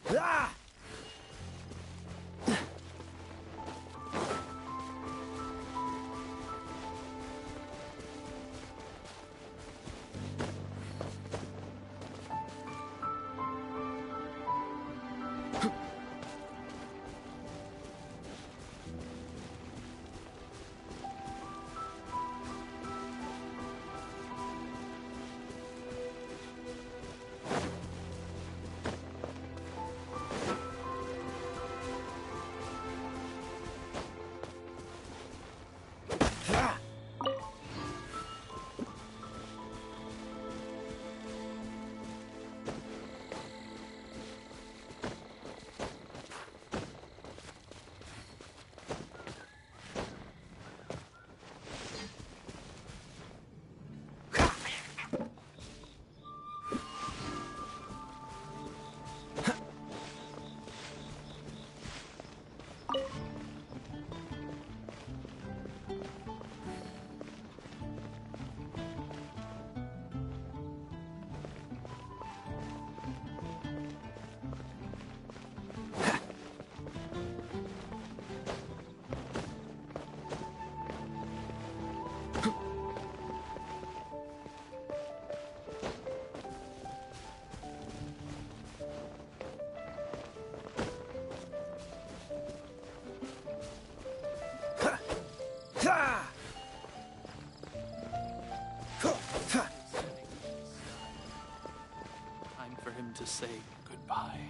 Ah! Time for him to say goodbye.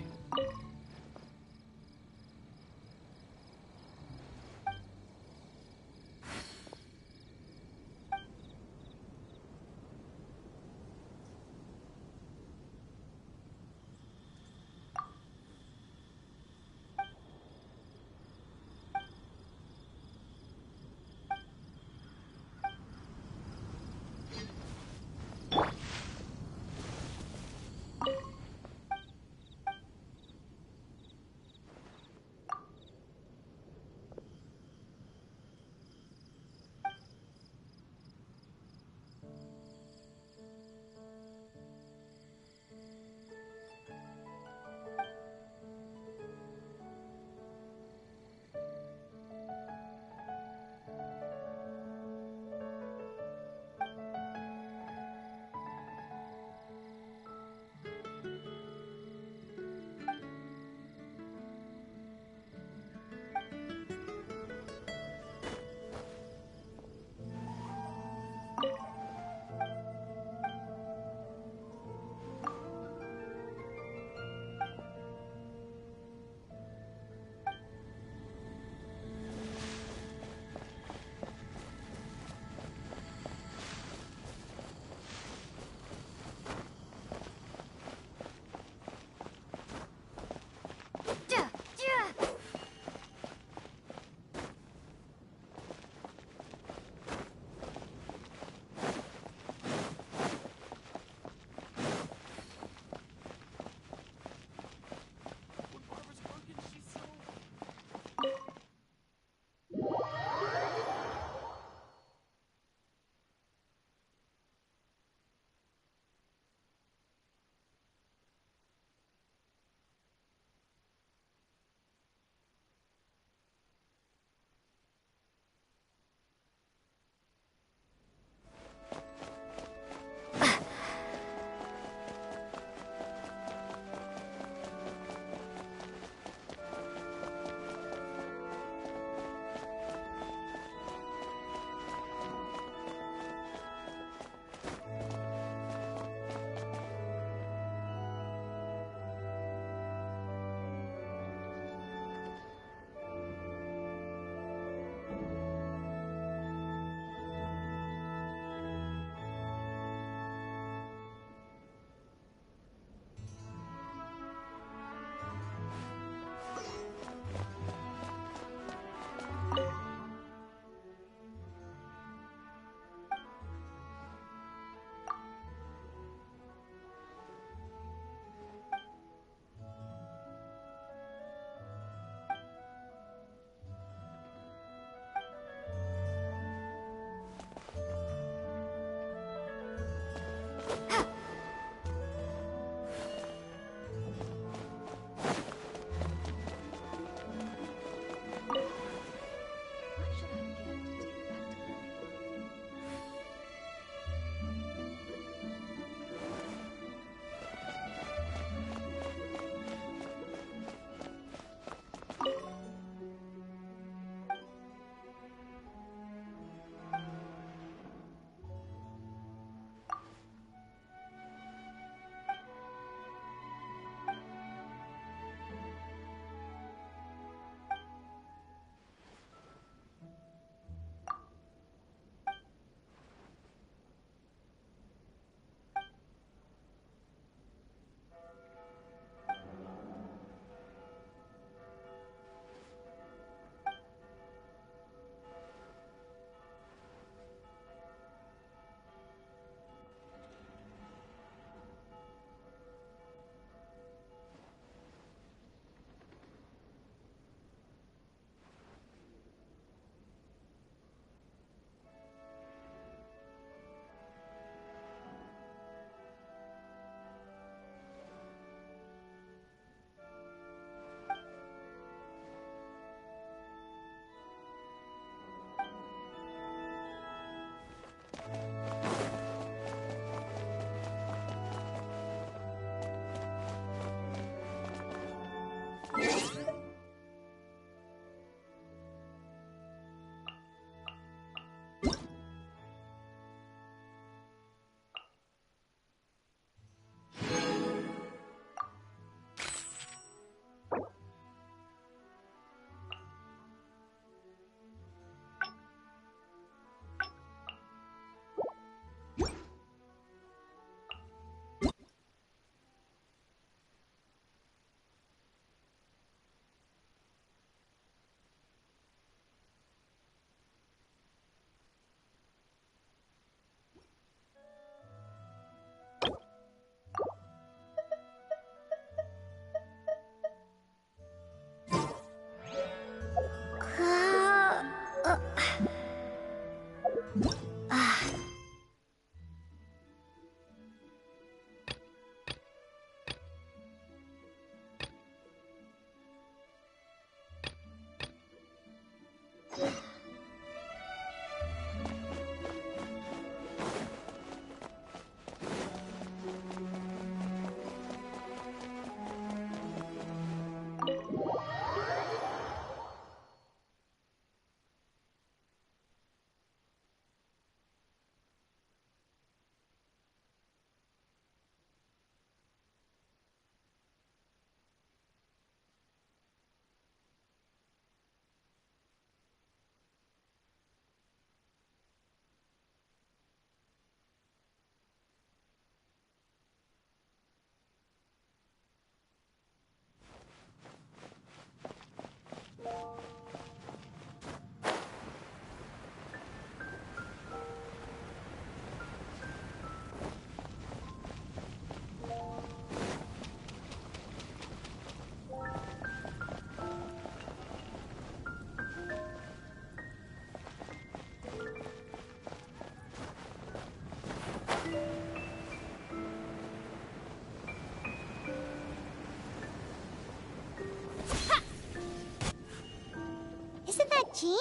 Jean?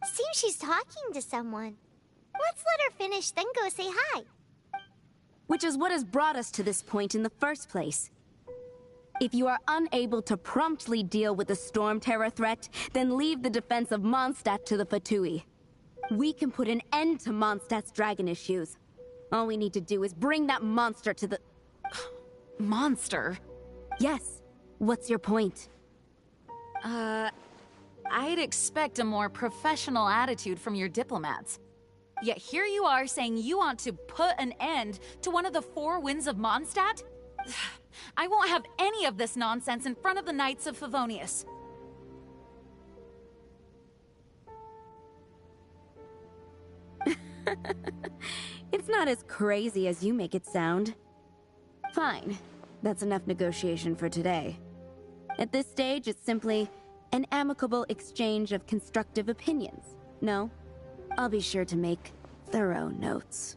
Seems she's talking to someone. Let's let her finish, then go say hi. Which is what has brought us to this point in the first place. If you are unable to promptly deal with the Storm Terror threat, then leave the defense of Mondstadt to the Fatui. We can put an end to Mondstadt's dragon issues. All we need to do is bring that monster to the... Monster? Yes. What's your point? I'd expect a more professional attitude from your diplomats. Yet here you are saying you want to put an end to one of the four winds of Mondstadt? I won't have any of this nonsense in front of the Knights of Favonius. It's not as crazy as you make it sound. Fine. That's enough negotiation for today. At this stage, it's simply an amicable exchange of constructive opinions. No? I'll be sure to make thorough notes.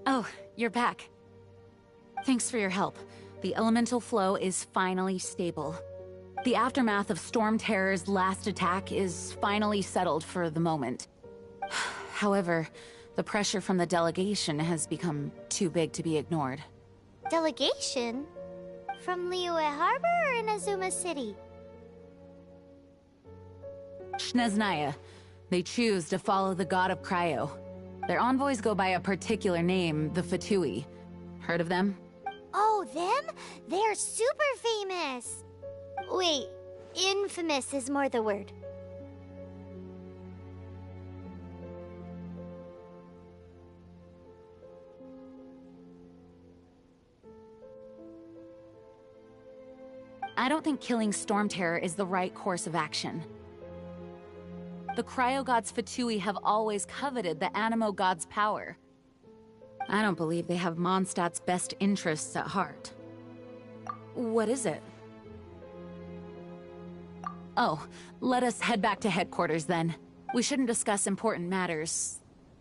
Oh, you're back. Thanks for your help. The elemental flow is finally stable. The aftermath of Storm Terror's last attack is finally settled for the moment. However, the pressure from the delegation has become too big to be ignored. Delegation? From Liyue Harbor or Inazuma City? Snezhnaya. They choose to follow the god of Cryo. Their envoys go by a particular name, the Fatui. Heard of them? Oh, them? They're super famous! Wait, infamous is more the word. I don't think killing Storm Terror is the right course of action. The Cryo God's Fatui have always coveted the Animo God's power. I don't believe they have Mondstadt's best interests at heart. What is it? Oh, let us head back to headquarters then. We shouldn't discuss important matters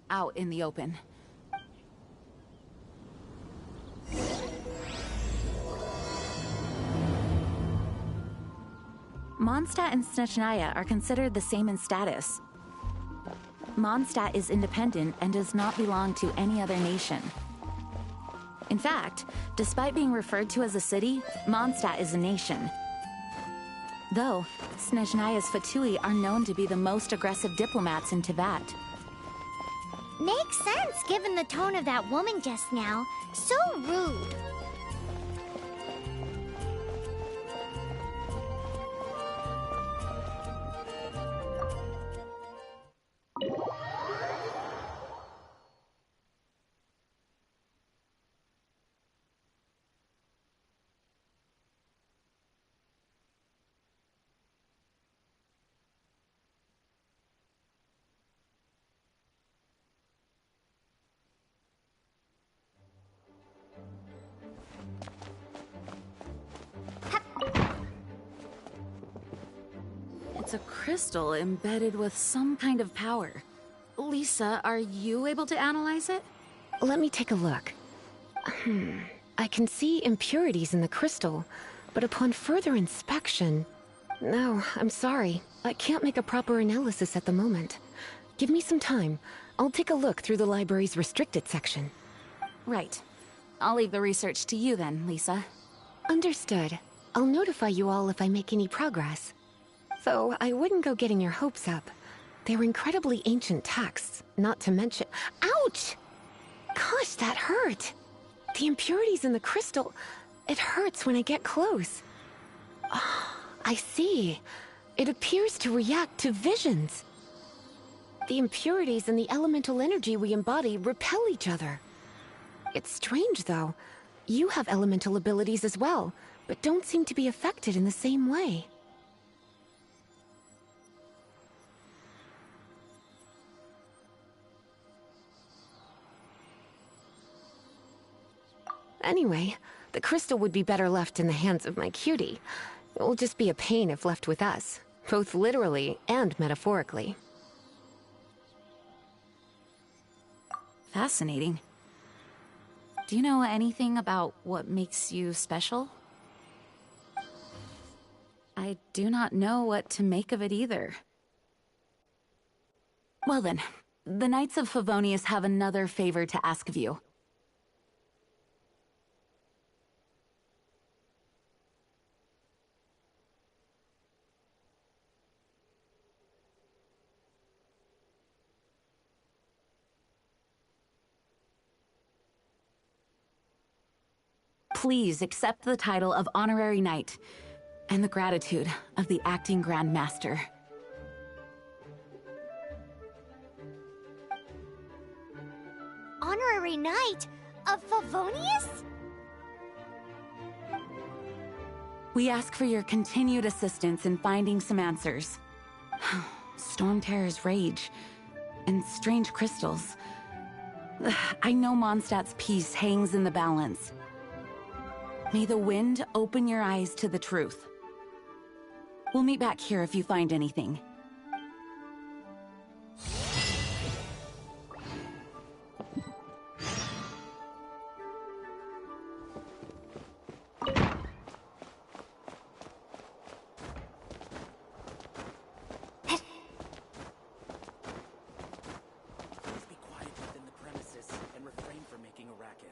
out in the open. Mondstadt and Snezhnaya are considered the same in status. Mondstadt is independent and does not belong to any other nation. In fact, despite being referred to as a city, Mondstadt is a nation. Though, Snezhnaya's Fatui are known to be the most aggressive diplomats in Teyvat. Makes sense given the tone of that woman just now. So rude. It's a crystal embedded with some kind of power. Lisa, are you able to analyze it? Let me take a look. I can see impurities in the crystal, but upon further inspection... No, I'm sorry. I can't make a proper analysis at the moment. Give me some time. I'll take a look through the library's restricted section. Right. I'll leave the research to you then, Lisa. Understood. I'll notify you all if I make any progress. Though I wouldn't go getting your hopes up. They were incredibly ancient texts, not to mention... Ouch! Gosh, that hurt! The impurities in the crystal... It hurts when I get close. Oh, I see. It appears to react to visions. The impurities and the elemental energy we embody repel each other. It's strange, though. You have elemental abilities as well, but don't seem to be affected in the same way. Anyway, the crystal would be better left in the hands of my cutie. It will just be a pain if left with us, both literally and metaphorically. Fascinating. Do you know anything about what makes you special? I do not know what to make of it either. Well then, the Knights of Favonius have another favor to ask of you. Please accept the title of Honorary Knight, and the gratitude of the Acting Grand Master. Honorary Knight of Favonius? We ask for your continued assistance in finding some answers. Storm Terror's rage, and strange crystals. I know Mondstadt's peace hangs in the balance. May the wind open your eyes to the truth. We'll meet back here if you find anything. Please be quiet within the premises and refrain from making a racket.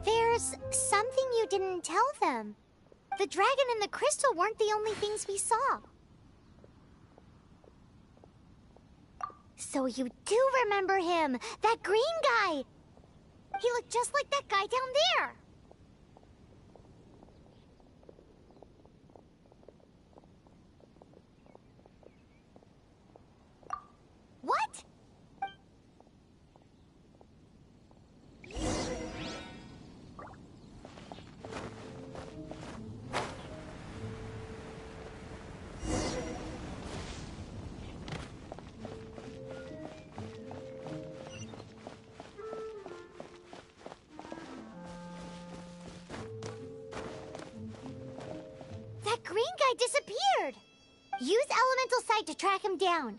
There's something you didn't tell them. The dragon and the crystal weren't the only things we saw. So you do remember him, that green guy. He looked just like that guy down there. What? That green guy disappeared. Use elemental sight to track him down.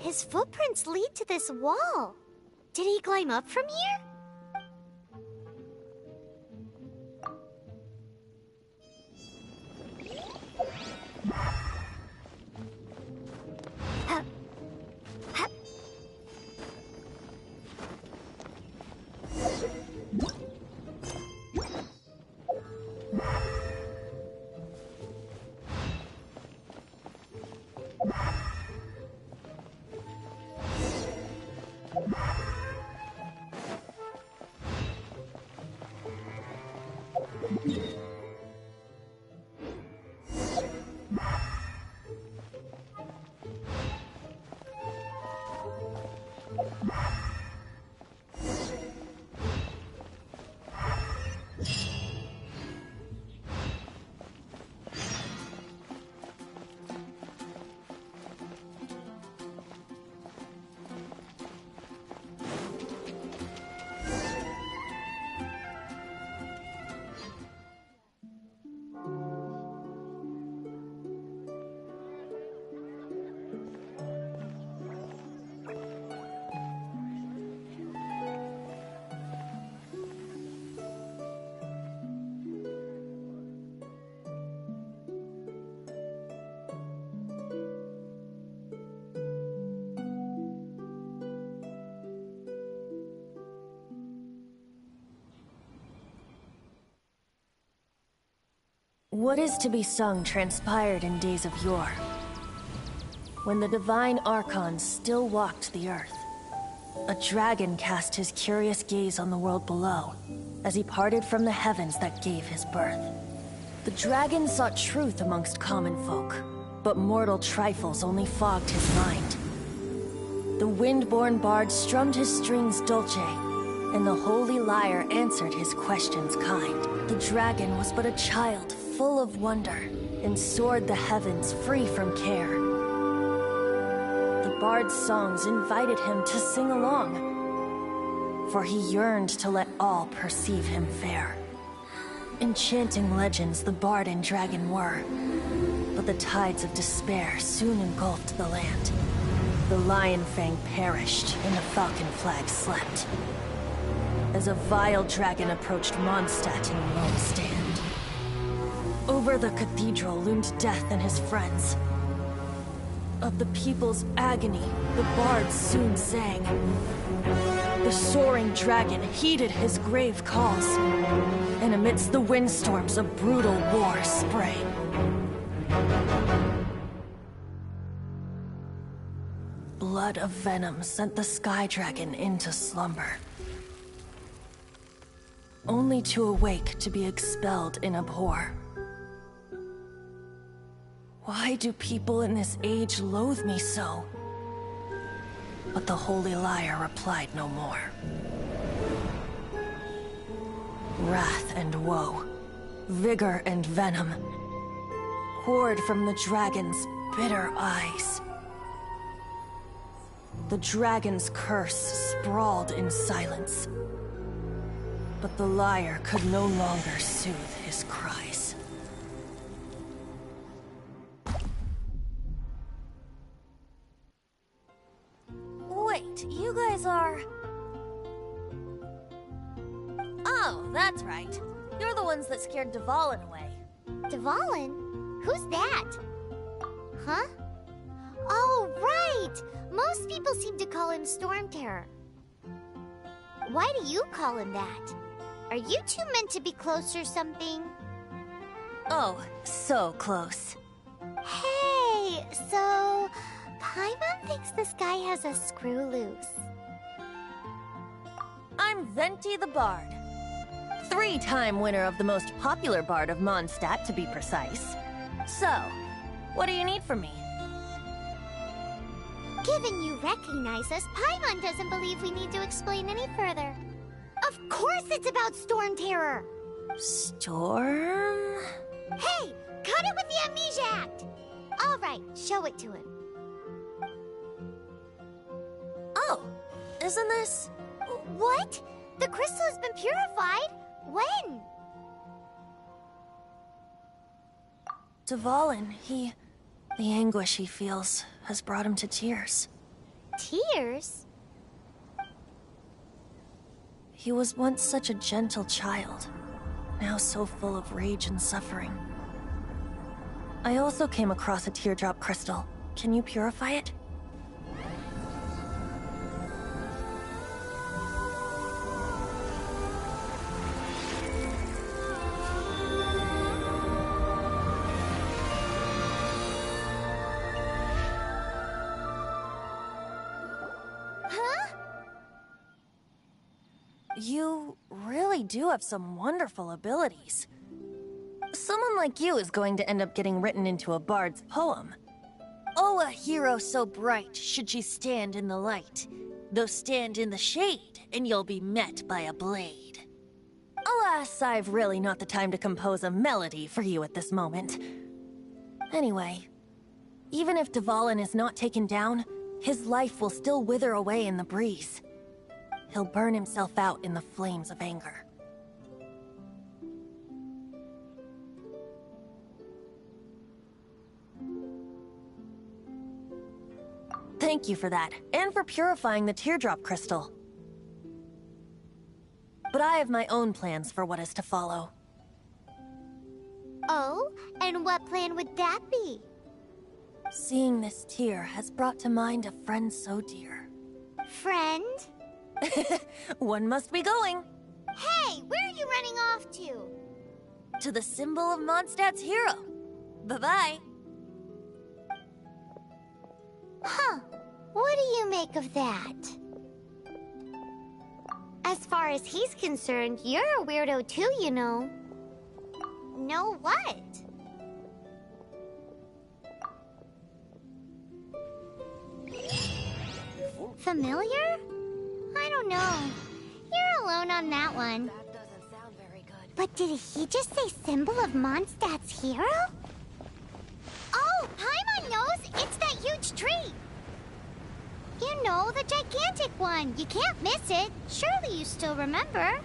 His footprints lead to this wall. Did he climb up from here? Huh. Huh. What is to be sung transpired in days of yore, when the divine Archons still walked the earth. A dragon cast his curious gaze on the world below, as he parted from the heavens that gave his birth. The dragon sought truth amongst common folk, but mortal trifles only fogged his mind. The wind-born bard strummed his strings dulce, and the holy lyre answered his questions kind. The dragon was but a child, full of wonder, and soared the heavens free from care. The bard's songs invited him to sing along, for he yearned to let all perceive him fair. Enchanting legends the bard and dragon were, but the tides of despair soon engulfed the land. The lion fang perished, and the falcon flag slept, as a vile dragon approached Mondstadt in lone stand. Over the cathedral loomed death and his friends. Of the people's agony, the bards soon sang. The soaring dragon heeded his grave calls, and amidst the windstorms a brutal war sprang. Blood of venom sent the sky dragon into slumber, only to awake to be expelled in abhor. Why do people in this age loathe me so? But the holy lyre replied no more. Wrath and woe, vigor and venom, poured from the dragon's bitter eyes. The dragon's curse sprawled in silence, but the lyre could no longer soothe his cries. Wait, you guys are... Oh, that's right. You're the ones that scared Dvalin away. Dvalin? Who's that? Huh? Oh, right! Most people seem to call him Storm Terror. Why do you call him that? Are you two meant to be close or something? Oh, so close. Hey, so... Paimon thinks this guy has a screw loose. I'm Venti the Bard. 3-time winner of the most popular bard of Mondstadt, to be precise. So, what do you need from me? Given you recognize us, Paimon doesn't believe we need to explain any further. Of course it's about Storm Terror! Storm? Hey! Cut it with the Amnesia Act! Alright, show it to him. Oh, isn't this... What? The crystal has been purified? When? Dvalin, the anguish he feels has brought him to tears. Tears? He was once such a gentle child, now so full of rage and suffering. I also came across a teardrop crystal. Can you purify it? You really do have some wonderful abilities. Someone like you is going to end up getting written into a bard's poem. Oh, a hero so bright should she stand in the light. Though stand in the shade, and you'll be met by a blade. Alas, I've really not the time to compose a melody for you at this moment. Anyway, even if Dvalin is not taken down, his life will still wither away in the breeze. He'll burn himself out in the flames of anger. Thank you for that, and for purifying the teardrop crystal. But I have my own plans for what is to follow. Oh, and what plan would that be? Seeing this tear has brought to mind a friend so dear. Friend? One must be going. Hey, where are you running off to? To the symbol of Mondstadt's hero. Bye-bye. Huh. What do you make of that? As far as he's concerned, you're a weirdo too, you know. Know what? Familiar? I don't know. You're alone on that one. That doesn't sound very good. But did he just say symbol of Mondstadt's hero? Oh, Paimon knows! It's that huge tree! You know, the gigantic one. You can't miss it. Surely you still remember.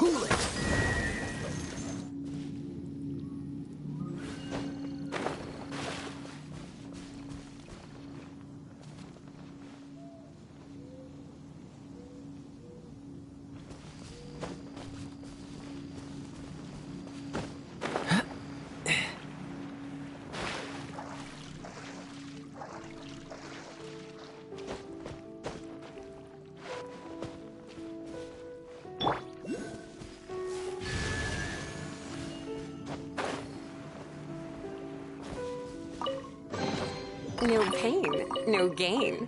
Cool it! No pain, no gain.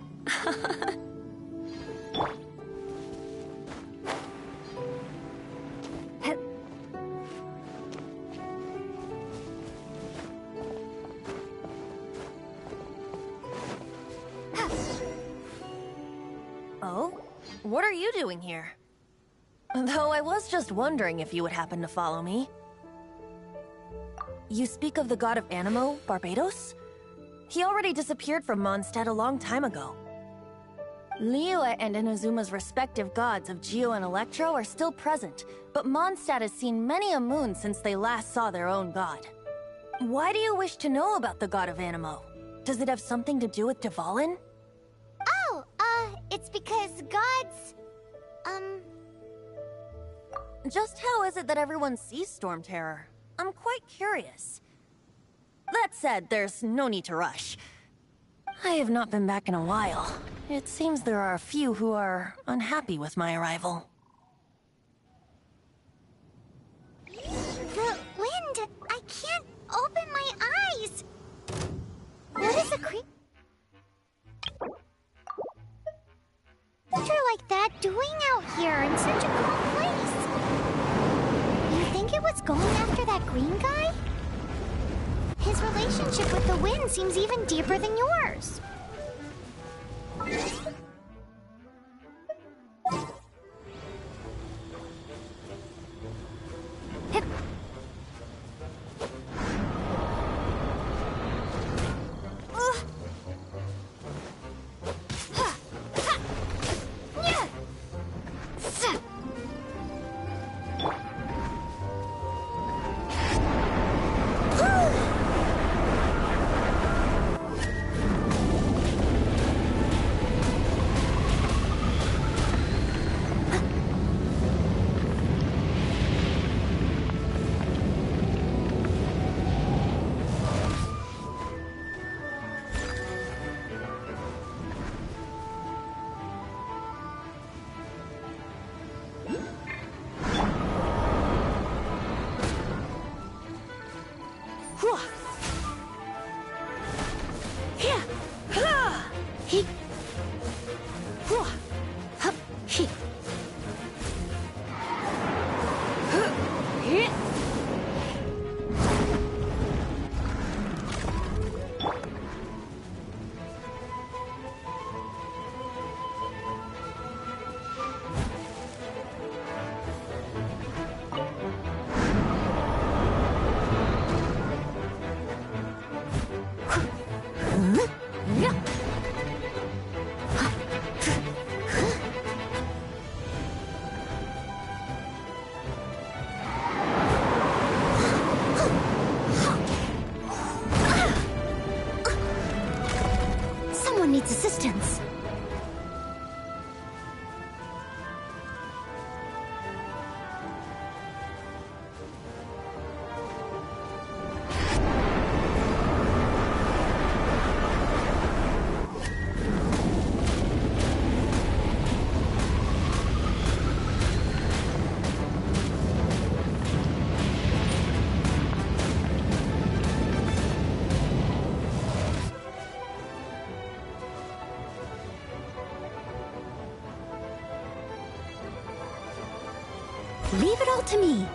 Oh? What are you doing here? Though I was just wondering if you would happen to follow me. You speak of the god of Animo, Barbados? He already disappeared from Mondstadt a long time ago. Liyue and Inazuma's respective gods of Geo and Electro are still present, but Mondstadt has seen many a moon since they last saw their own god. Why do you wish to know about the god of Animo? Does it have something to do with Dvalin? Oh, it's because gods... Just how is it that everyone sees Storm Terror? I'm quite curious. That said, there's no need to rush. I have not been back in a while. It seems there are a few who are unhappy with my arrival. The wind! I can't open my eyes! What is a creature like that doing out here in such a cold place? You think it was going after that green guy? His relationship with the wind seems even deeper than yours. Needs assistance. Leave it all to me.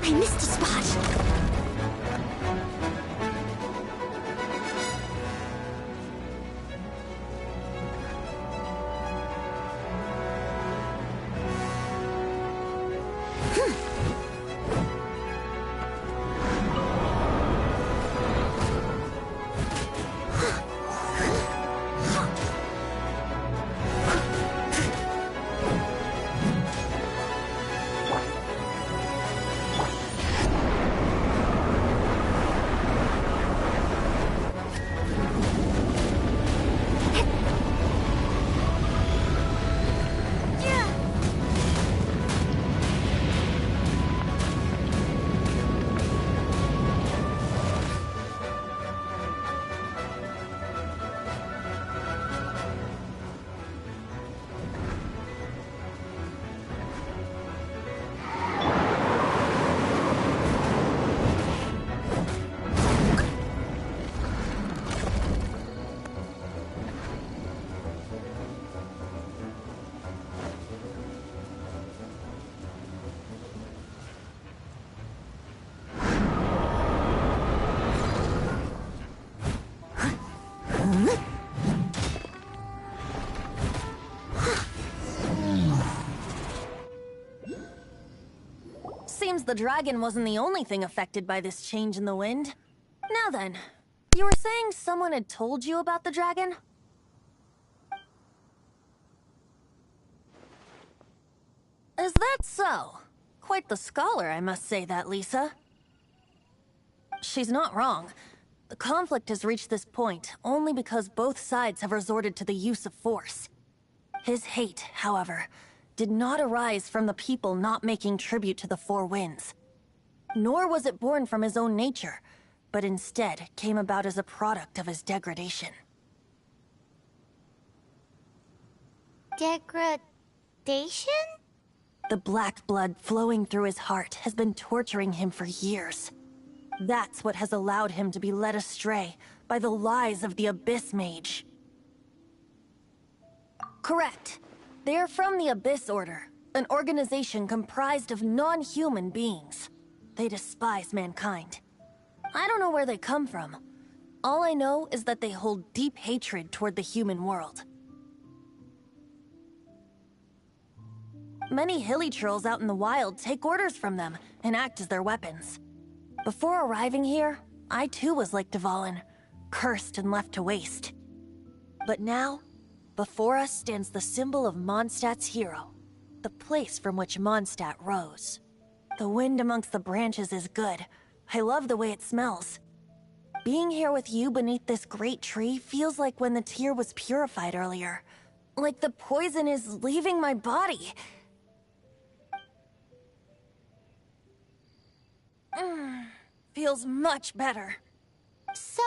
I missed a spot. the dragon wasn't the only thing affected by this change in the wind. Now then, you were saying someone had told you about the dragon? Is that so? Quite the scholar, I must say that, Lisa. She's not wrong. The conflict has reached this point only because both sides have resorted to the use of force. His hate, however, did not arise from the people not making tribute to the Four Winds. Nor was it born from his own nature, but instead came about as a product of his degradation. Degradation? The black blood flowing through his heart has been torturing him for years. That's what has allowed him to be led astray by the lies of the Abyss Mage. Correct. They are from the Abyss Order, an organization comprised of non-human beings. They despise mankind. I don't know where they come from. All I know is that they hold deep hatred toward the human world. Many hilly trolls out in the wild take orders from them and act as their weapons. Before arriving here, I too was like Dvalin, cursed and left to waste. But now, before us stands the symbol of Mondstadt's hero, the place from which Mondstadt rose. The wind amongst the branches is good. I love the way it smells. Being here with you beneath this great tree feels like when the tear was purified earlier. Like the poison is leaving my body. Feels much better. So,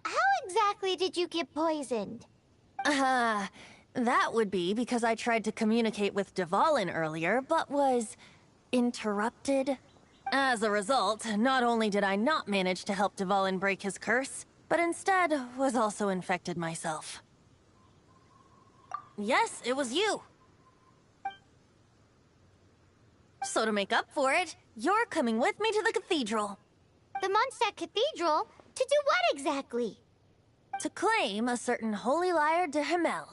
how exactly did you get poisoned? That would be because I tried to communicate with Dvalin earlier, but was interrupted. As a result, not only did I not manage to help Dvalin break his curse, but instead was also infected myself. Yes, it was you. So to make up for it, you're coming with me to the cathedral. The Mondstadt Cathedral? To do what exactly? To claim a certain holy lyre de Himmel.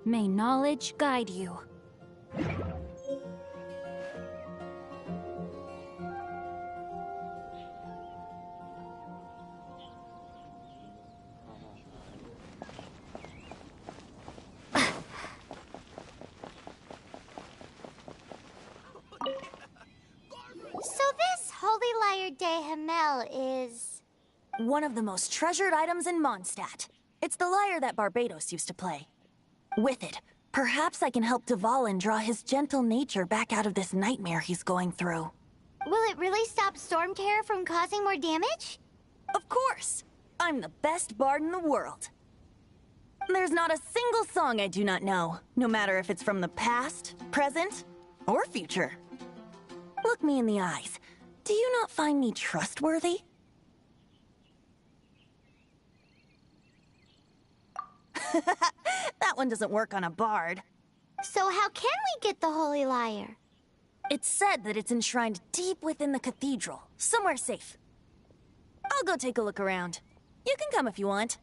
May knowledge guide you. So this Holy Lyre de Himmel is One of the most treasured items in Mondstadt. It's the lyre that Barbados used to play. With it, perhaps I can help Dvalin draw his gentle nature back out of this nightmare he's going through. Will it really stop Storm Terror from causing more damage? Of course! I'm the best bard in the world. There's not a single song I do not know, no matter if it's from the past, present, or future. Look me in the eyes. Do you not find me trustworthy? That one doesn't work on a bard. So how can we get the Holy Lyre? It's said that it's enshrined deep within the cathedral, somewhere safe. I'll go take a look around. You can come if you want.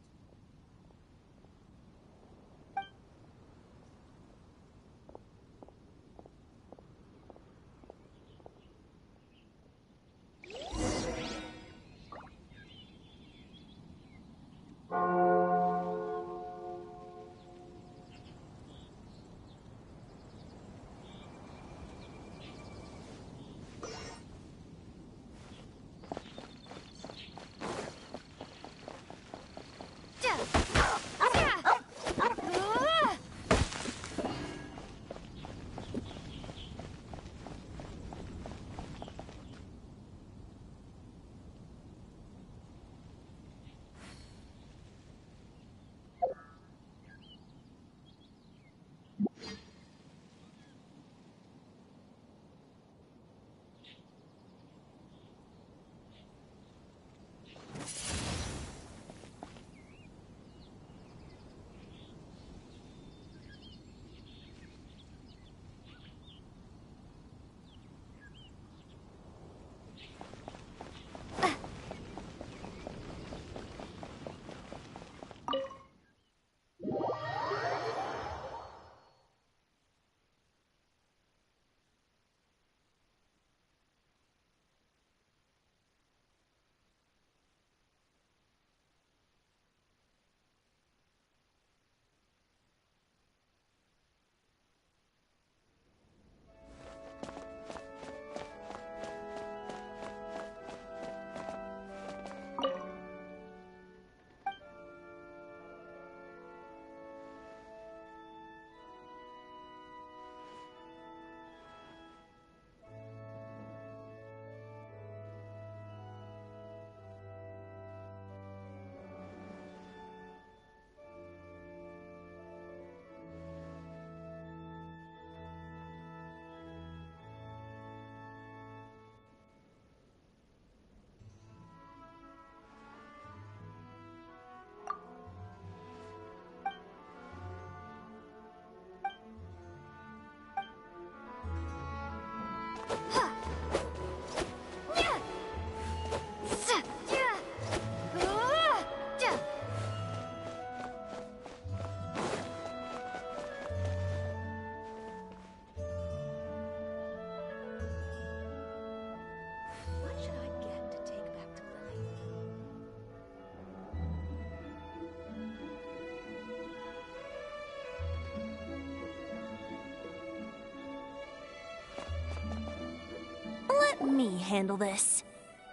Let me handle this.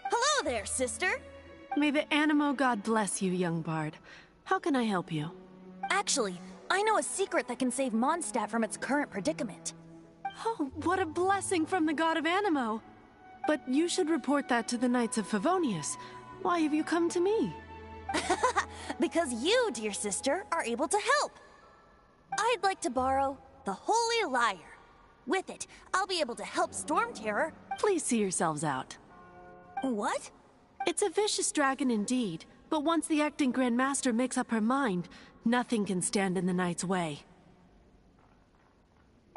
Hello there, sister! May the Animo God bless you, young bard. How can I help you? Actually, I know a secret that can save Mondstadt from its current predicament. Oh, what a blessing from the god of Animo! But you should report that to the Knights of Favonius. Why have you come to me? Because you, dear sister, are able to help. I'd like to borrow the Holy Lyre. With it, I'll be able to help Storm Terror. Please see yourselves out. What? It's a vicious dragon indeed, but once the acting Grand Master makes up her mind, nothing can stand in the Knight's way.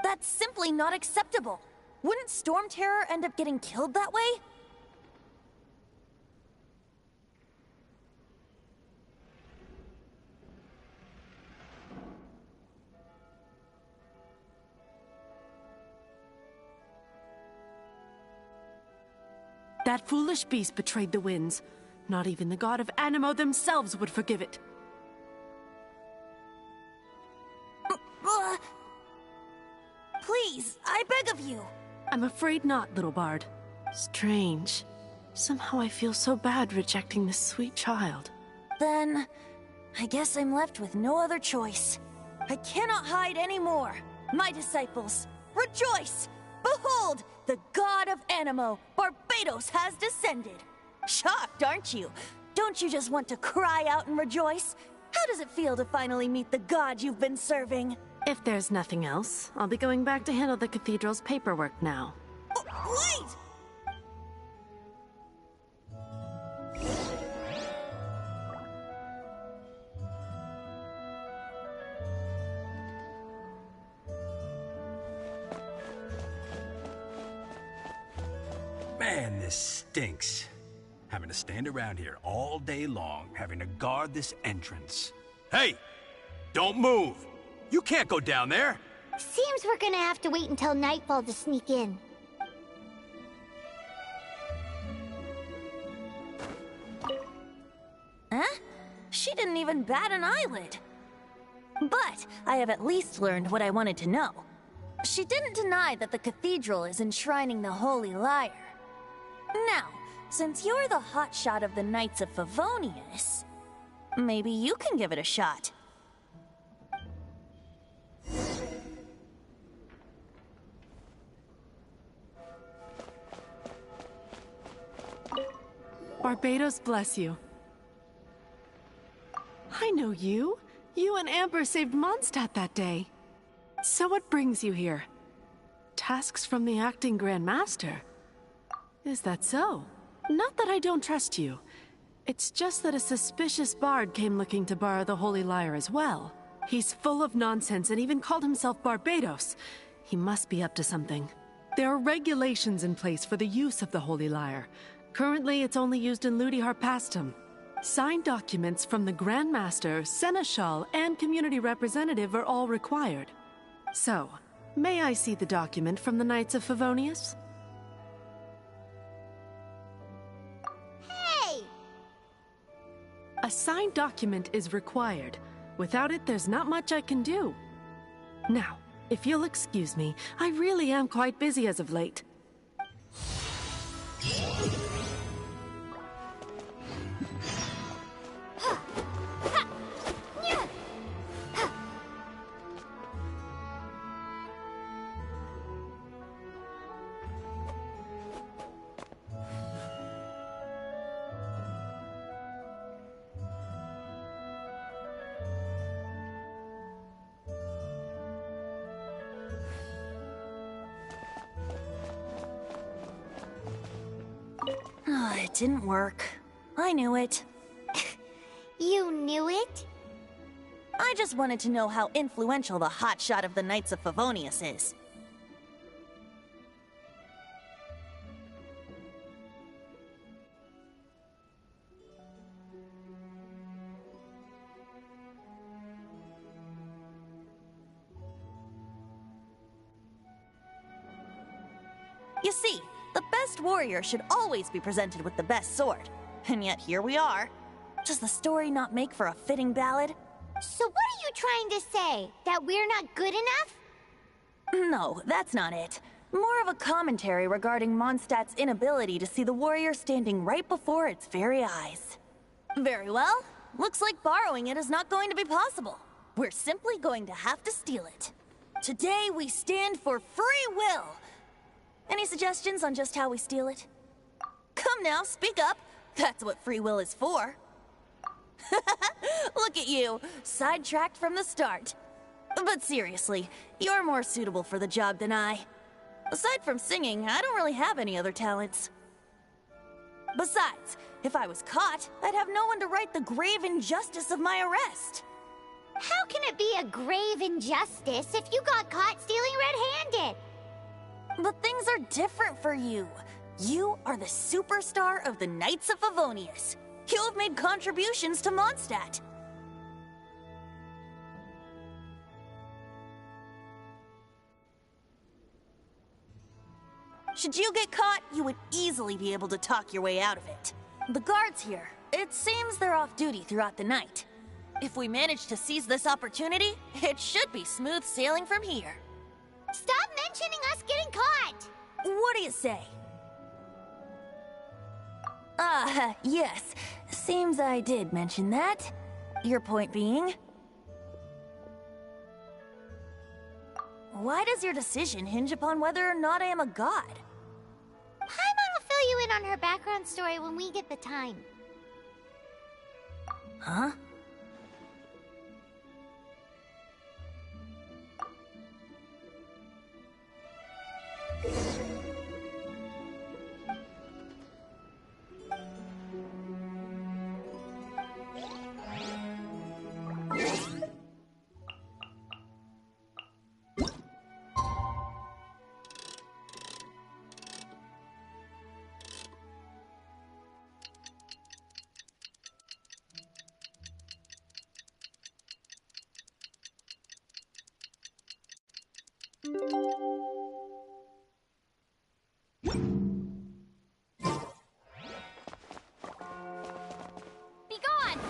That's simply not acceptable. Wouldn't Storm Terror end up getting killed that way? That foolish beast betrayed the winds. Not even the god of Animo themselves would forgive it. Please, I beg of you. I'm afraid not, little bard. Strange. Somehow I feel so bad rejecting this sweet child. Then, I guess I'm left with no other choice. I cannot hide anymore. My disciples, rejoice! Behold, the god of Anemo, Barbados, has descended. Shocked, aren't you? Don't you just want to cry out and rejoice? How does it feel to finally meet the god you've been serving? If there's nothing else, I'll be going back to handle the cathedral's paperwork now. Wait! Man, this stinks. Having to stand around here all day long, having to guard this entrance. Hey! Don't move! You can't go down there! Seems we're gonna have to wait until nightfall to sneak in. Huh? She didn't even bat an eyelid. But I have at least learned what I wanted to know. She didn't deny that the cathedral is enshrining the Holy Lyre. Now, since you're the hotshot of the Knights of Favonius, maybe you can give it a shot. Barbados bless you. I know you. You and Amber saved Mondstadt that day. So what brings you here? Tasks from the acting Grand Master? Is that so? Not that I don't trust you. It's just that a suspicious bard came looking to borrow the Holy Lyre as well. He's full of nonsense and even called himself Barbados. He must be up to something. There are regulations in place for the use of the Holy Lyre. Currently, it's only used in Ludi Harpastum. Signed documents from the Grand Master, Seneschal, and Community Representative are all required. So, may I see the document from the Knights of Favonius? Hey! A signed document is required. Without it, there's not much I can do. Now, if you'll excuse me, I really am quite busy as of late. It didn't work. I knew it. You knew it? I just wanted to know how influential the hotshot of the Knights of Favonius is. You see, the best warrior should always be presented with the best sword. And yet here we are. Does the story not make for a fitting ballad? So what are you trying to say? That we're not good enough? No, that's not it. More of a commentary regarding Mondstadt's inability to see the warrior standing right before its very eyes. Very well. Looks like borrowing it is not going to be possible. We're simply going to have to steal it. Today we stand for free will. Any suggestions on just how we steal it? Come now, speak up. That's what free will is for. Look at you, sidetracked from the start. But seriously, you're more suitable for the job than I. Aside from singing, I don't really have any other talents. Besides, if I was caught, I'd have no one to right the grave injustice of my arrest. How can it be a grave injustice if you got caught stealing red-handed? But things are different for you. You are the superstar of the Knights of Favonius. You have made contributions to Mondstadt. Should you get caught, you would easily be able to talk your way out of it. The guards here, it seems they're off duty throughout the night. If we manage to seize this opportunity, it should be smooth sailing from here. Stop mentioning us getting caught! What do you say? Yes. Seems I did mention that. Your point being? Why does your decision hinge upon whether or not I am a god? Paimon will fill you in on her background story when we get the time. Huh? Be gone!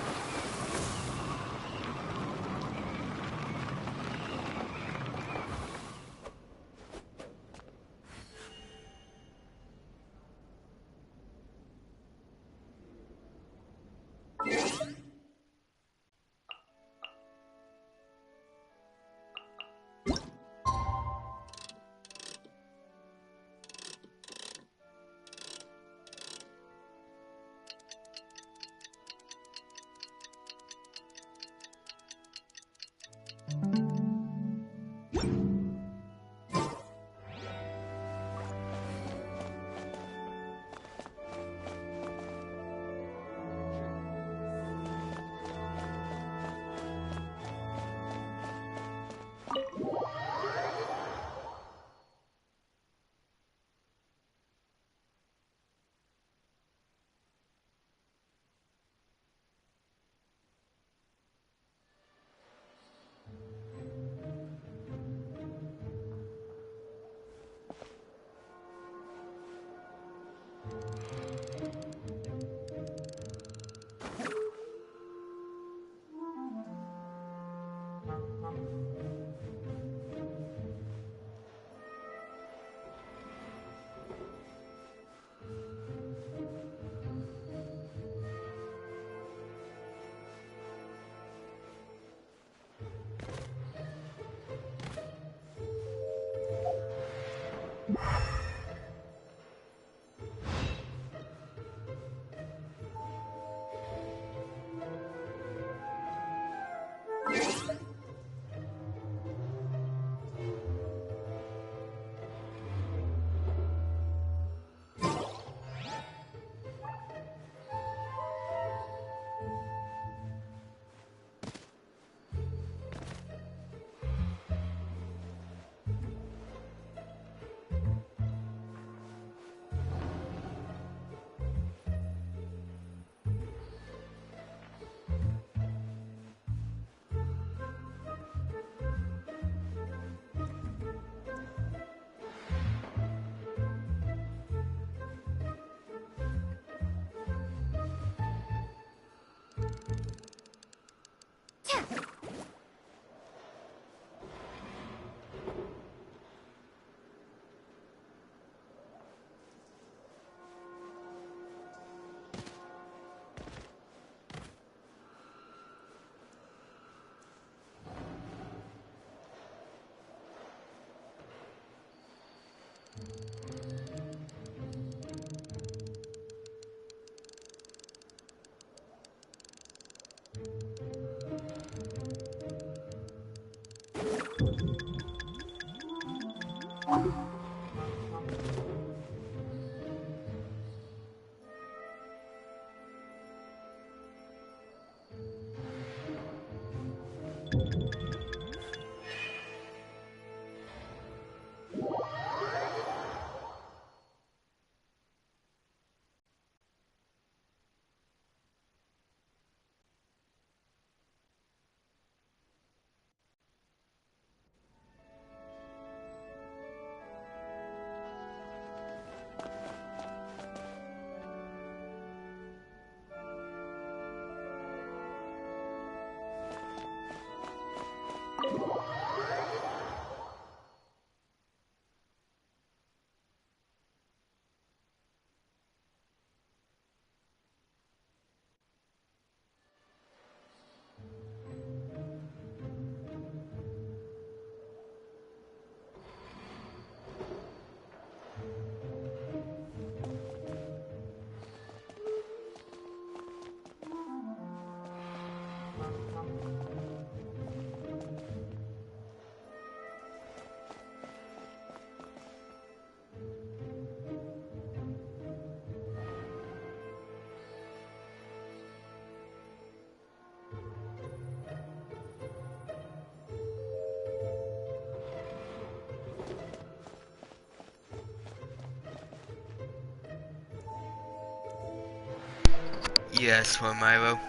Yes, for Milo.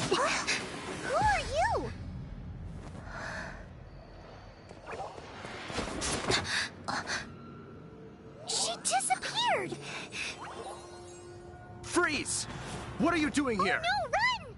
Who are you? She disappeared! Freeze! What are you doing here? No, run!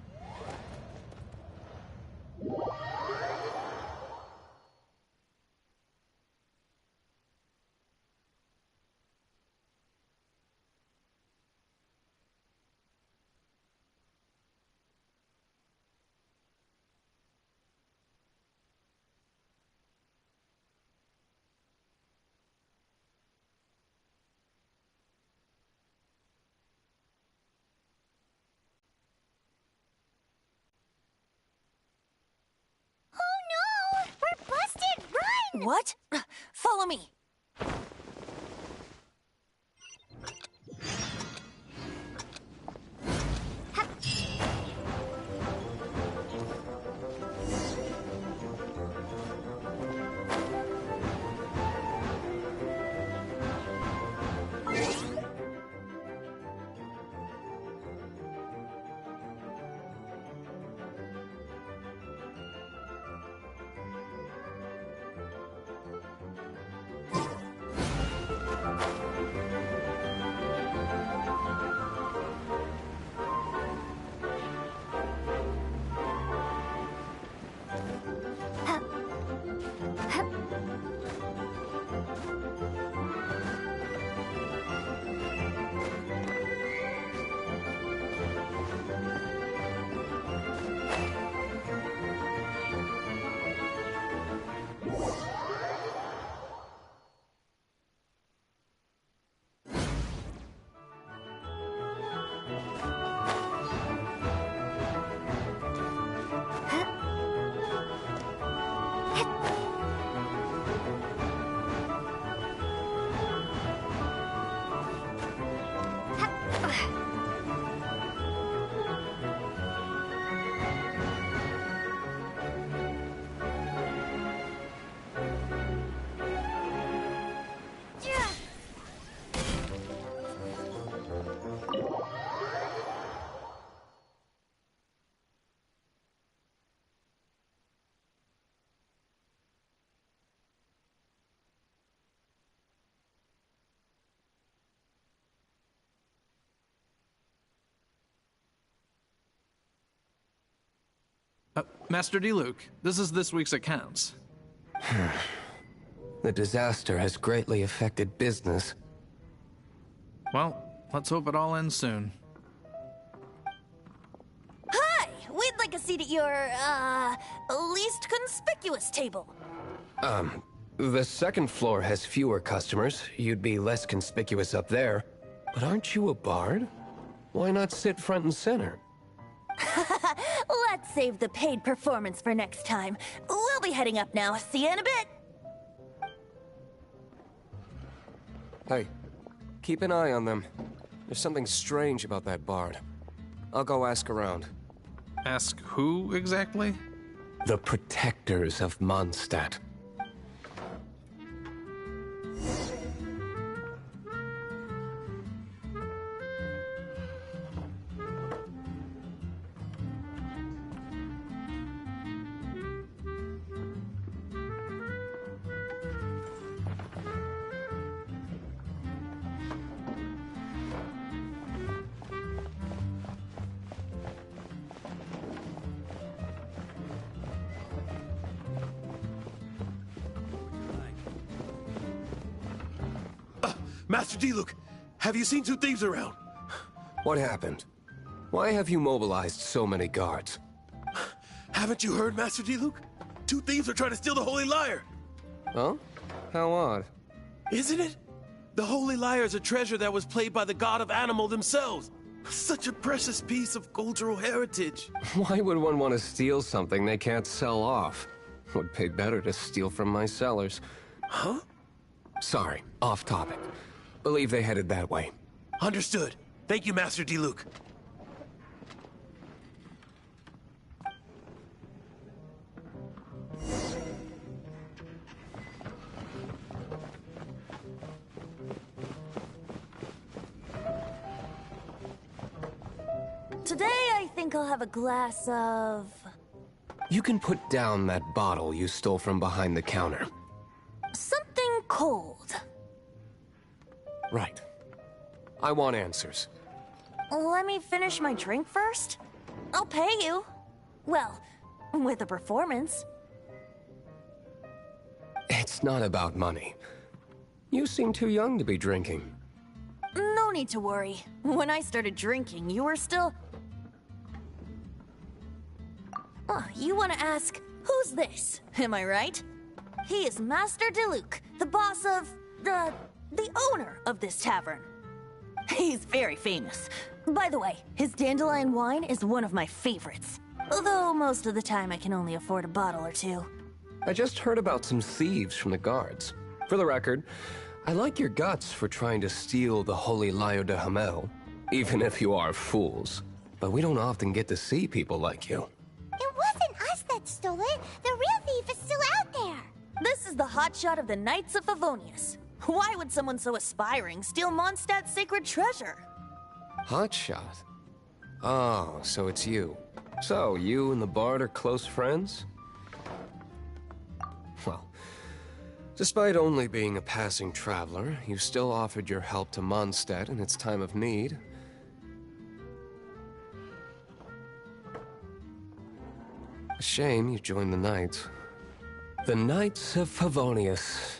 Oh no! We're busted! Run! What? Follow me. Master D-Luke, this is this week's accounts. The disaster has greatly affected business. Well, let's hope it all ends soon. Hi! We'd like a seat at your, least conspicuous table. The second floor has fewer customers. You'd be less conspicuous up there. But aren't you a bard? Why not sit front and center? Let's save the paid performance for next time. We'll be heading up now. See you in a bit. Hey, keep an eye on them. There's something strange about that bard. I'll go ask around. Ask who exactly? The protectors of Mondstadt. Master D-Luke, have you seen two thieves around? What happened? Why have you mobilized so many guards? Haven't you heard, Master D-Luke? Two thieves are trying to steal the Holy Lyre. Huh? How odd. Isn't it? The Holy Lyre is a treasure that was played by the god of animal themselves. Such a precious piece of cultural heritage. Why would one want to steal something they can't sell off? Would pay better to steal from my cellars. Huh? Sorry, off topic. Believe they headed that way. Understood. Thank you, Master D-Luke. Today, I think I'll have a glass of... You can put down that bottle you stole from behind the counter. something cold. Right. I want answers. Let me finish my drink first. I'll pay you. Well, with a performance. It's not about money. You seem too young to be drinking. No need to worry. When I started drinking, you were still... Oh, you want to ask, who's this? Am I right? He is Master D-Luke, the boss of... the owner of this tavern. He's very famous. By the way, his dandelion wine is one of my favorites. Although most of the time I can only afford a bottle or two. I just heard about some thieves from the guards. For the record, I like your guts for trying to steal the Holy Lyre de Hamel, even if you are fools. But we don't often get to see people like you. It wasn't us that stole it. The real thief is still out there. This is the hotshot of the Knights of Favonius. Why would someone so aspiring steal Mondstadt's sacred treasure? Hotshot? Oh, so it's you. So, you and the Bard are close friends? Well, despite only being a passing traveler, you still offered your help to Mondstadt in its time of need. A shame you joined the Knights. The Knights of Favonius.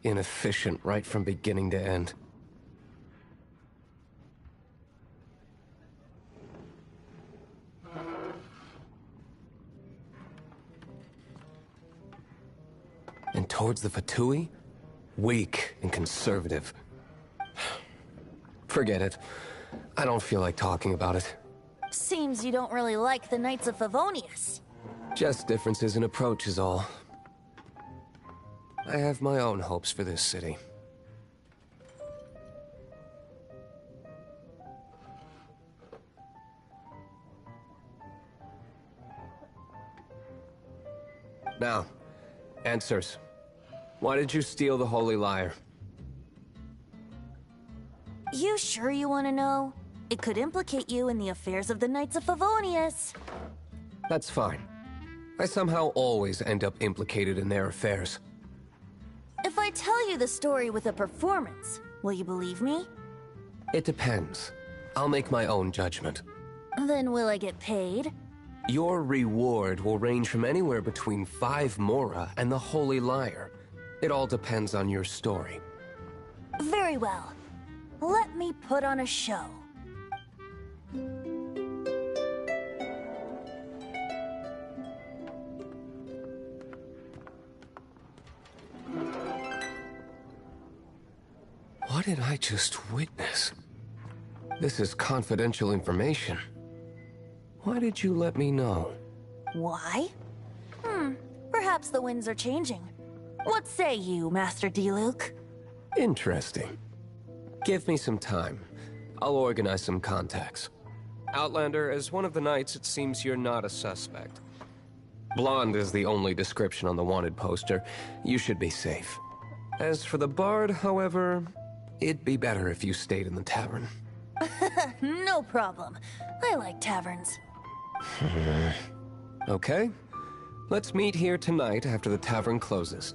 Inefficient right from beginning to end. And towards the Fatui, weak and conservative. Forget it. I don't feel like talking about it. Seems you don't really like the Knights of Favonius. Just differences in approach is all. I have my own hopes for this city. Now, answers. Why did you steal the Holy Lyre? You sure you want to know? It could implicate you in the affairs of the Knights of Favonius. That's fine. I somehow always end up implicated in their affairs. If I tell you the story with a performance, will you believe me? It depends. I'll make my own judgment. Then will I get paid? Your reward will range from anywhere between 5 Mora and the Holy Lyre. It all depends on your story. Very well. Let me put on a show. What did I just witness? This is confidential information. Why did you let me know? Why? Perhaps the winds are changing. What say you, Master D-Luke? Interesting. Give me some time. I'll organize some contacts. Outlander, as one of the knights, it seems you're not a suspect. Blonde is the only description on the wanted poster. You should be safe. As for the bard, however, it'd be better if you stayed in the tavern. No problem. I like taverns. Okay. Let's meet here tonight after the tavern closes.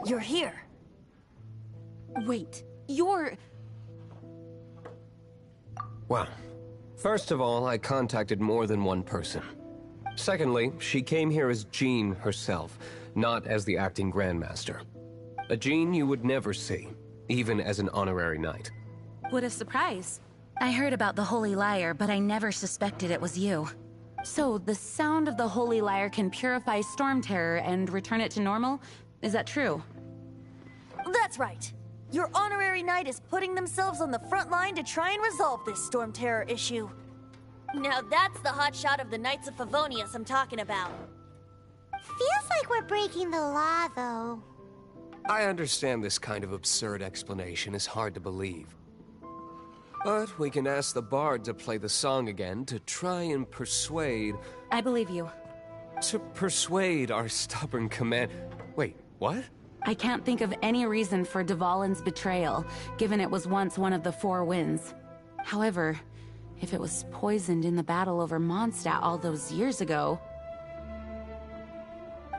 You're here. Wait, you're... Well, first of all, I contacted more than one person. Secondly, she came here as Jean herself, not as the acting Grandmaster. A Jean you would never see, even as an honorary knight. What a surprise. I heard about the Holy Lyre, but I never suspected it was you. So, the sound of the Holy Lyre can purify Storm Terror and return it to normal? Is that true? That's right. Your honorary knight is putting themselves on the front line to try and resolve this Storm Terror issue. Now that's the hotshot of the Knights of Favonius I'm talking about. Feels like we're breaking the law, though. I understand this kind of absurd explanation is hard to believe. But we can ask the bard to play the song again to try and persuade... I believe you. To persuade our stubborn command... Wait, what? I can't think of any reason for Dvalin's betrayal, given it was once one of the Four Winds. However, if it was poisoned in the battle over Mondstadt all those years ago,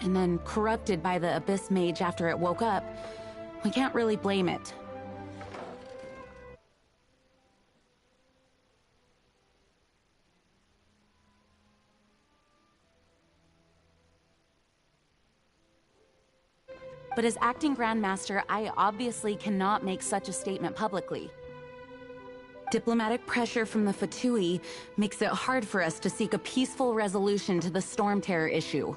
and then corrupted by the Abyss Mage after it woke up, we can't really blame it. But as acting Grandmaster, I obviously cannot make such a statement publicly. Diplomatic pressure from the Fatui makes it hard for us to seek a peaceful resolution to the Storm Terror issue.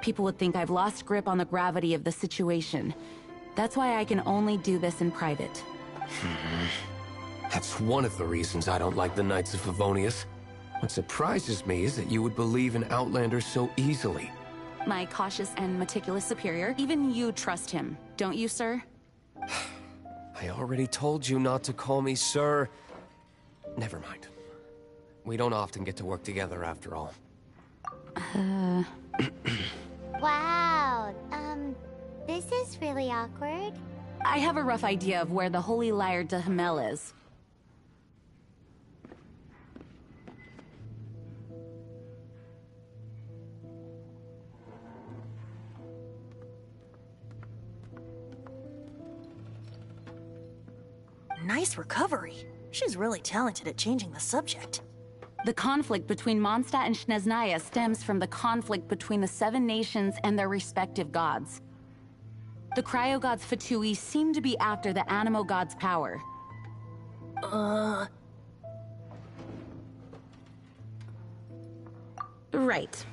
People would think I've lost grip on the gravity of the situation. That's why I can only do this in private. That's one of the reasons I don't like the Knights of Favonius. What surprises me is that you would believe in Outlanders so easily. My cautious and meticulous superior, even you trust him, don't you, sir? I already told you not to call me sir. Never mind. We don't often get to work together after all. Wow, this is really awkward. I have a rough idea of where the Holy Lyre de Hamel is. Nice recovery. She's really talented at changing the subject. The conflict between Mondstadt and Snezhnaya stems from the conflict between the Seven Nations and their respective gods. The Cryo-gods Fatui seem to be after the Animo god's power. Right.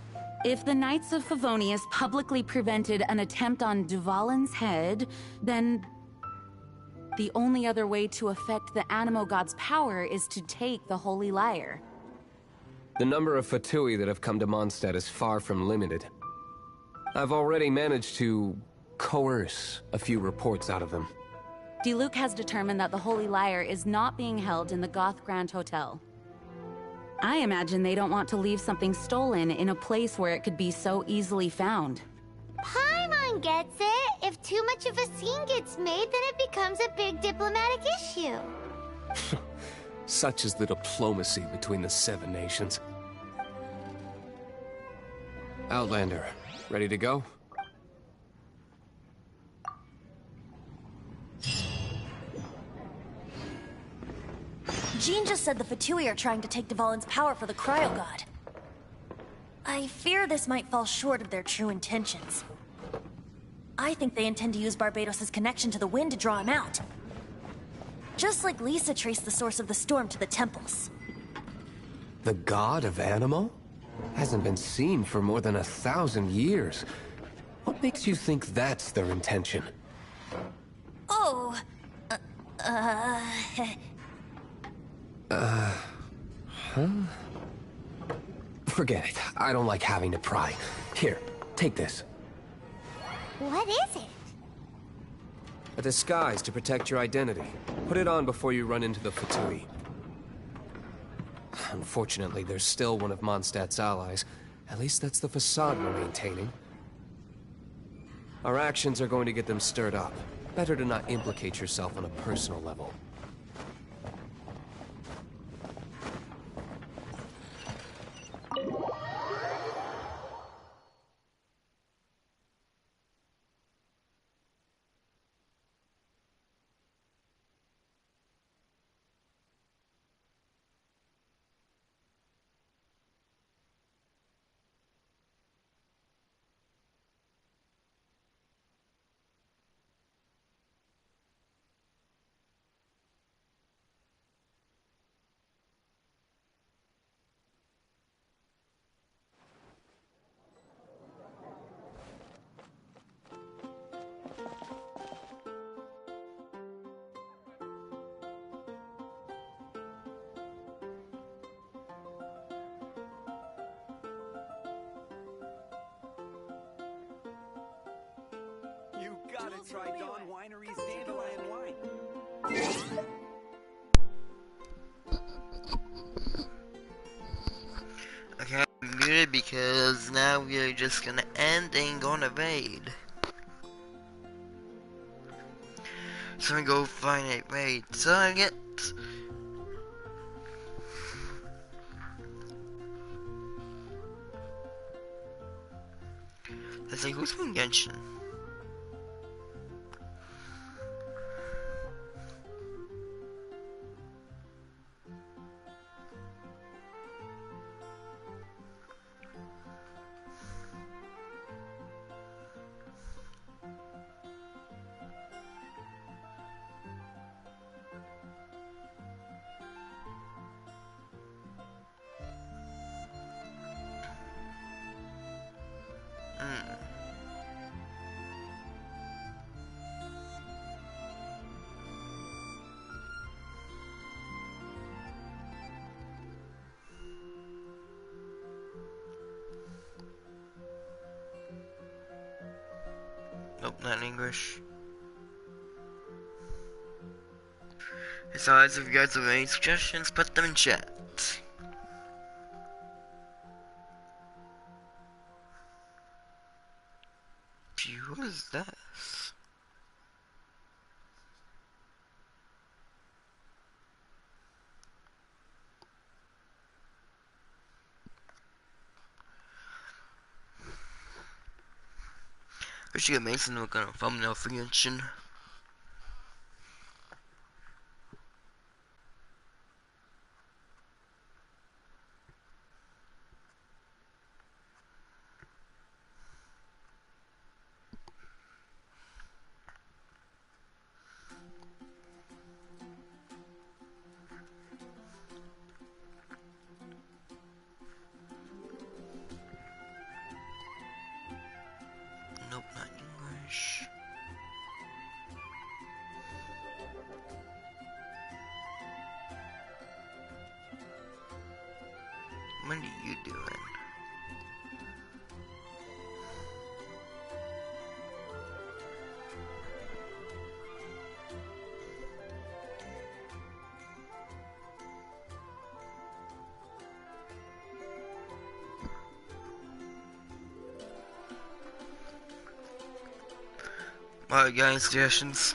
If the Knights of Favonius publicly prevented an attempt on Dvalin's head, then the only other way to affect the Animo god's power is to take the Holy Lyre. The number of Fatui that have come to Mondstadt is far from limited. I've already managed to coerce a few reports out of them. Diluc has determined that the Holy Lyre is not being held in the Goth Grand Hotel. I imagine they don't want to leave something stolen in a place where it could be so easily found. Paimon gets it. If too much of a scene gets made, then it becomes a big diplomatic issue. Such is the diplomacy between the Seven Nations. Outlander, ready to go? Jean just said the Fatui are trying to take Dvalin's power for the Cryo God. I fear this might fall short of their true intentions. I think they intend to use Barbados' connection to the wind to draw him out. Just like Lisa traced the source of the storm to the temples. The god of Animo? Hasn't been seen for more than 1,000 years. What makes you think that's their intention? Oh... Forget it. I don't like having to pry. Here, take this. What is it? A disguise to protect your identity. Put it on before you run into the Fatui. Unfortunately, there's still one of Mondstadt's allies. At least that's the facade we're maintaining. Our actions are going to get them stirred up. Better to not implicate yourself on a personal level. gotta try Dawn Winery's dandelion wine. Okay, I'm muted because now we are just gonna end and go on a raid. So I'm gonna go find a raid target. Let's see who's playing Genshin. Nope, not in English. Besides, if you guys have any suggestions, put them in chat. Gee, what is this? We should get Mason to look on a thumbnail for Genshin. Nope, not English. What are you doing? Alright guys, suggestions.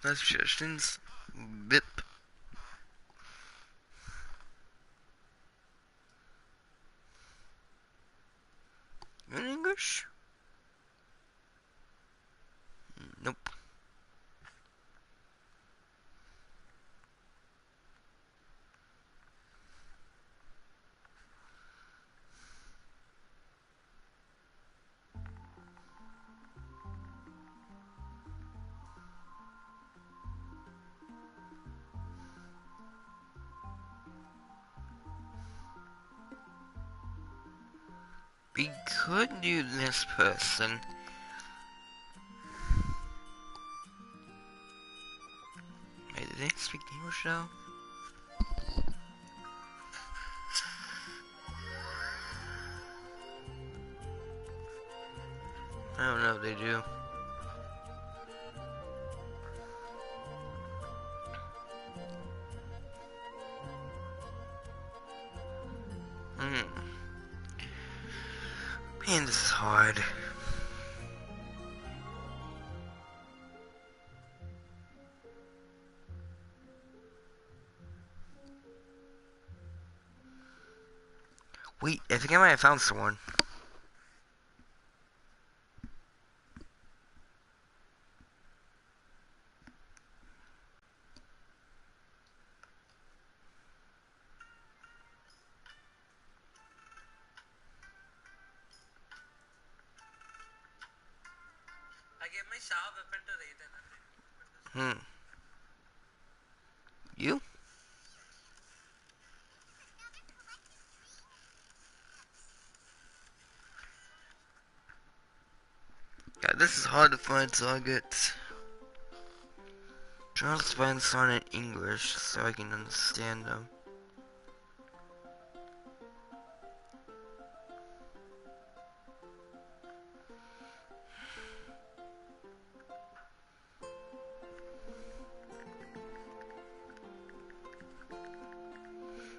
No suggestions. Bip. In English? Nope. We could do this person. Wait, did they speak English now? I don't know if they do. Man, this is hard. Wait, I think I might have found someone. You? this is hard to find targets. Try to find some in English so I can understand them.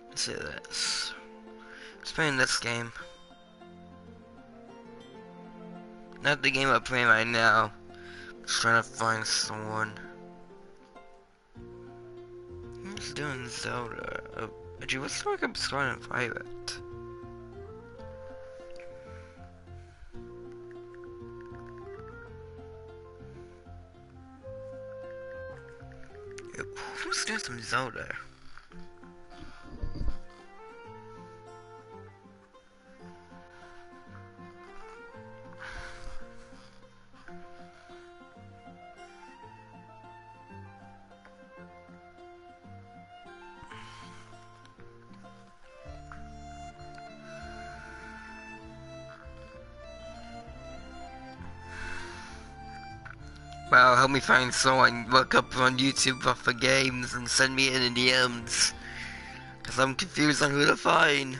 Let's say this. Let's play this game. Not the game I'm playing right now. Just trying to find someone. Who's doing Zelda? Actually, what's like I'm starting a pirate? Who's doing some Zelda? Wow, help me find someone. Look up on YouTube for games and send me in the DMs. Cause I'm confused on who to find.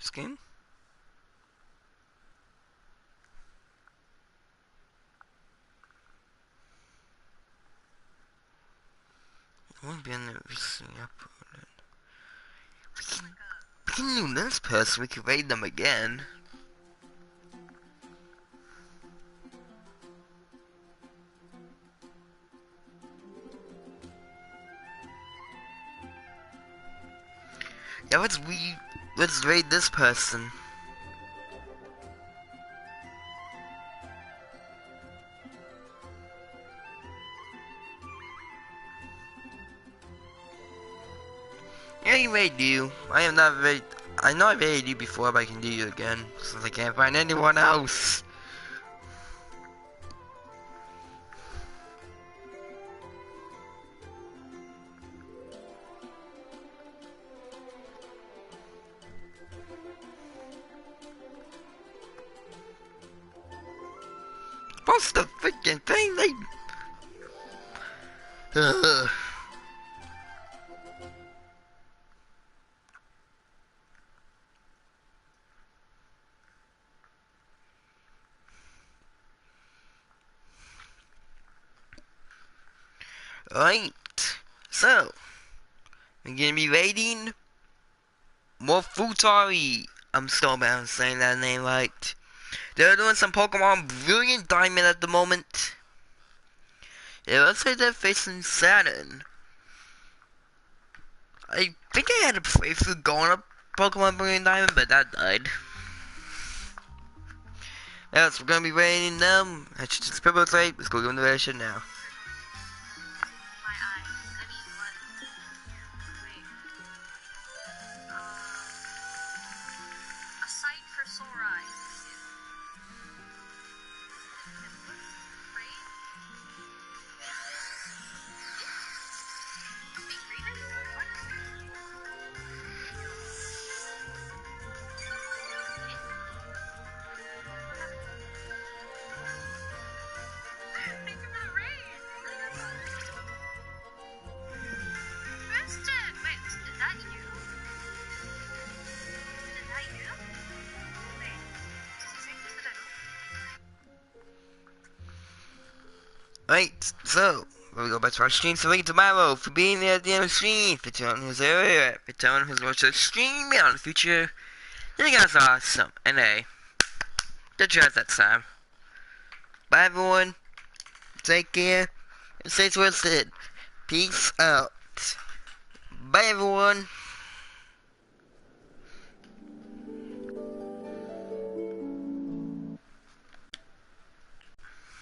This game? It won't be in the recently uploaded. We can do this person, we can raid them again. Yeah, let's raid this person. Yeah, you raid you. I am not raid. I know I raided you before, but I can do you again since I can't find anyone else. What's the freaking thing they... Right, so we're gonna be raiding Morfutari. I'm still bad at saying that name right. They're doing some Pokemon Brilliant Diamond at the moment. Yeah, let's say they're facing Saturn. I think I had a playthrough going up Pokemon Brilliant Diamond, but that died. Yes, we're gonna be raiding them. That's just Purple Slate. Let's go give them the ration now. Right, so, we go back to our stream. So, thank you tomorrow for being there at the end of the stream. For telling who's there, for telling who's watching the stream out in the future. You guys are awesome. And hey, good job that time. Bye, everyone. Take care. And stay twisted. Peace out. Bye, everyone.